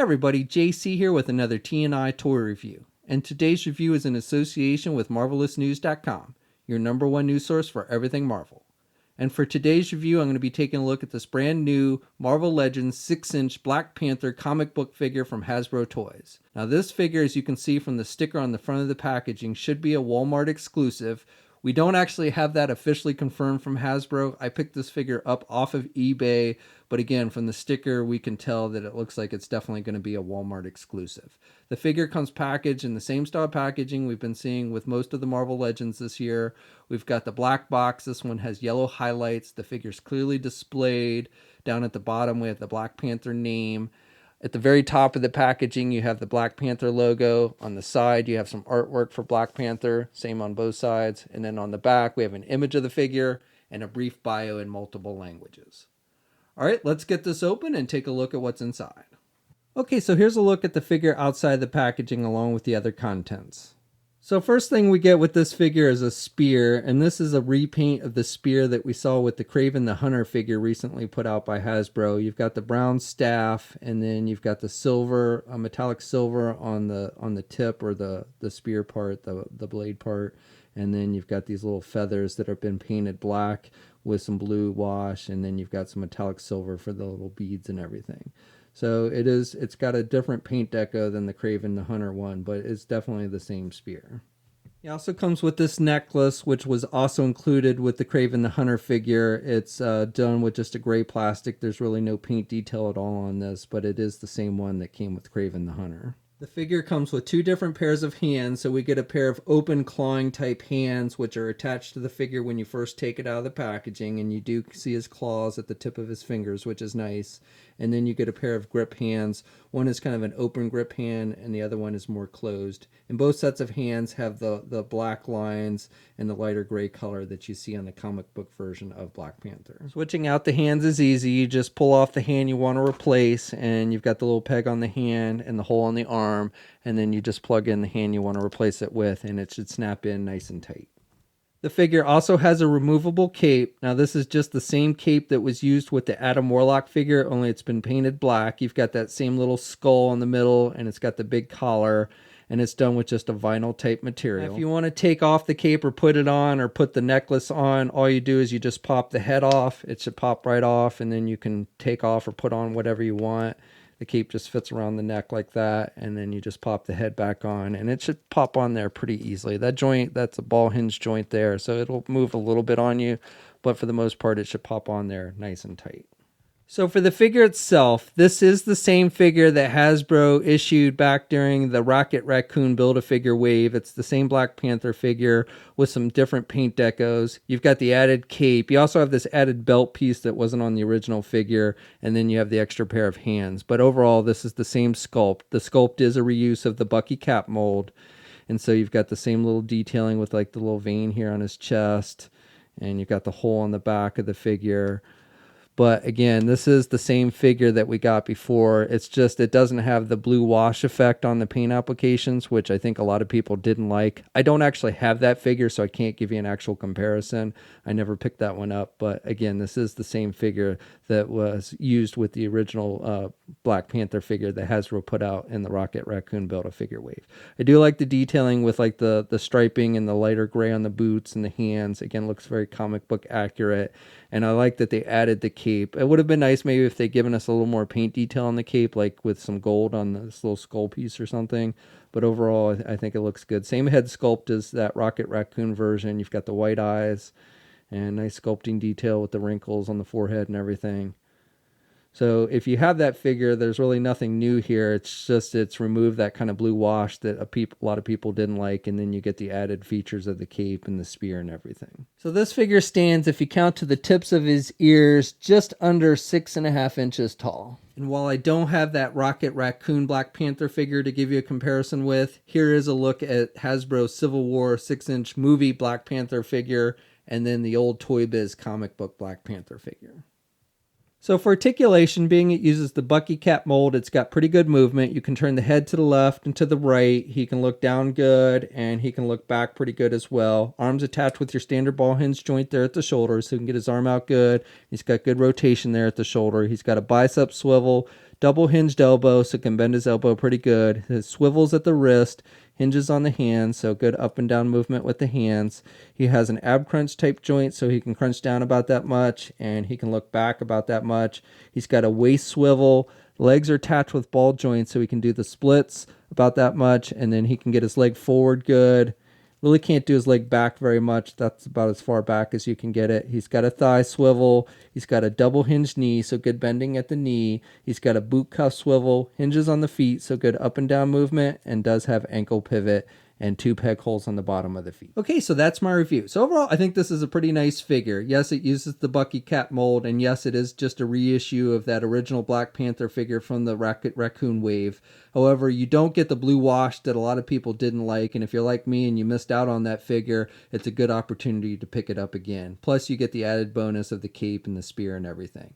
everybody, JC here with another T&I toy review. And today's review is in association with MarvelousNews.com, your number one news source for everything Marvel. And for today's review, I'm going to be taking a look at this brand new Marvel Legends 6-inch Black Panther comic book figure from Hasbro Toys. Now this figure, as you can see from the sticker on the front of the packaging, should be a Walmart exclusive. We don't actually have that officially confirmed from Hasbro. I picked this figure up off of eBay, but again, from the sticker, we can tell that it looks like it's definitely going to be a Walmart exclusive. The figure comes packaged in the same style packaging we've been seeing with most of the Marvel Legends this year. We've got the black box. This one has yellow highlights. The figure's clearly displayed. Down at the bottom, we have the Black Panther name. At the very top of the packaging, you have the Black Panther logo. On the side, you have some artwork for Black Panther, same on both sides. And then on the back, we have an image of the figure and a brief bio in multiple languages. All right, let's get this open and take a look at what's inside. Okay, so here's a look at the figure outside the packaging along with the other contents. So first thing we get with this figure is a spear, and this is a repaint of the spear that we saw with the Kraven the Hunter figure recently put out by Hasbro. You've got the brown staff, and then you've got the silver, metallic silver on the tip or the spear part, the blade part, and then you've got these little feathers that have been painted black with some blue wash, and then you've got some metallic silver for the little beads and everything. So it's got a different paint deco than the Kraven the Hunter one, but it's definitely the same spear. It also comes with this necklace, which was also included with the Kraven the Hunter figure. It's done with just a gray plastic. There's really no paint detail at all on this, but it is the same one that came with Kraven the Hunter. The figure comes with two different pairs of hands, so we get a pair of open clawing type hands, which are attached to the figure when you first take it out of the packaging, and you do see his claws at the tip of his fingers, which is nice. And then you get a pair of grip hands. One is kind of an open grip hand, and the other one is more closed. And both sets of hands have the black lines and the lighter gray color that you see on the comic book version of Black Panther. Switching out the hands is easy. You just pull off the hand you want to replace, and you've got the little peg on the hand and the hole on the arm, and then you just plug in the hand you want to replace it with, and it should snap in nice and tight. The figure also has a removable cape. Now this is just the same cape that was used with the Adam Warlock figure, only it's been painted black. You've got that same little skull in the middle, and it's got the big collar, and it's done with just a vinyl type material. Now, if you want to take off the cape or put it on or put the necklace on, all you do is you just pop the head off. It should pop right off, and then you can take off or put on whatever you want. The cape just fits around the neck like that, and then you just pop the head back on, and it should pop on there pretty easily. That joint, that's a ball hinge joint there, so it'll move a little bit on you, but for the most part, it should pop on there nice and tight. So for the figure itself, this is the same figure that Hasbro issued back during the Rocket Raccoon Build-A-Figure wave. It's the same Black Panther figure with some different paint decos. You've got the added cape. You also have this added belt piece that wasn't on the original figure, and then you have the extra pair of hands. But overall, this is the same sculpt. The sculpt is a reuse of the Bucky cap mold, and so you've got the same little detailing with like the little vein here on his chest, and you've got the hole on the back of the figure. But again, this is the same figure that we got before. It's just it doesn't have the blue wash effect on the paint applications, which I think a lot of people didn't like. I don't actually have that figure, so I can't give you an actual comparison. I never picked that one up. But again, this is the same figure that was used with the original Black Panther figure that Hasbro put out in the Rocket Raccoon Build-A-Figure wave. I do like the detailing with like the striping and the lighter gray on the boots and the hands. Again, looks very comic book accurate. And I like that they added the cape. It would have been nice maybe if they'd given us a little more paint detail on the cape, like with some gold on this little skull piece or something. But overall, I think it looks good. Same head sculpt as that Rocket Raccoon version. You've got the white eyes and nice sculpting detail with the wrinkles on the forehead and everything. So if you have that figure, there's really nothing new here. It's just it's removed that kind of blue wash that a lot of people didn't like, and then you get the added features of the cape and the spear and everything. So this figure stands, if you count to the tips of his ears, just under 6.5 inches tall. And while I don't have that Rocket Raccoon Black Panther figure to give you a comparison with, here is a look at Hasbro's Civil War 6-inch movie Black Panther figure, and then the old Toy Biz comic book Black Panther figure. So for articulation, being it uses the Bucky cap mold, it's got pretty good movement. You can turn the head to the left and to the right. He can look down good, and he can look back pretty good as well. Arms attached with your standard ball hinge joint there at the shoulder, so he can get his arm out good. He's got good rotation there at the shoulder. He's got a bicep swivel, double hinged elbow, so can bend his elbow pretty good. His swivels at the wrist, hinges on the hands, so good up and down movement with the hands. He has an ab crunch type joint, so he can crunch down about that much, and he can look back about that much. He's got a waist swivel. Legs are attached with ball joints, so he can do the splits about that much, and then he can get his leg forward good. Really can't do his leg back very much. That's about as far back as you can get it. He's got a thigh swivel. He's got a double hinged knee, so good bending at the knee. He's got a boot cuff swivel, hinges on the feet, so good up and down movement, and does have ankle pivot and 2 peg holes on the bottom of the feet. Okay, so that's my review. So overall, I think this is a pretty nice figure. Yes, it uses the Bucky Cat mold, and yes, it is just a reissue of that original Black Panther figure from the Raccoon Wave. However, you don't get the blue wash that a lot of people didn't like, and if you're like me and you missed out on that figure, it's a good opportunity to pick it up again. Plus, you get the added bonus of the cape and the spear and everything.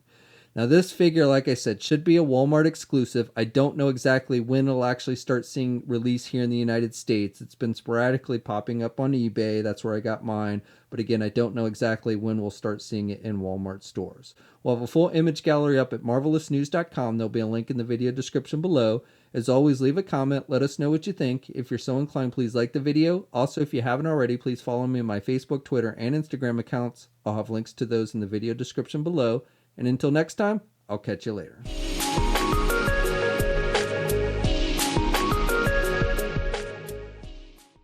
Now this figure, like I said, should be a Walmart exclusive. I don't know exactly when it'll actually start seeing release here in the United States. It's been sporadically popping up on eBay. That's where I got mine. But again, I don't know exactly when we'll start seeing it in Walmart stores. We'll have a full image gallery up at marvelousnews.com. There'll be a link in the video description below. As always, leave a comment. Let us know what you think. If you're so inclined, please like the video. Also, if you haven't already, please follow me on my Facebook, Twitter, and Instagram accounts. I'll have links to those in the video description below. And until next time, I'll catch you later.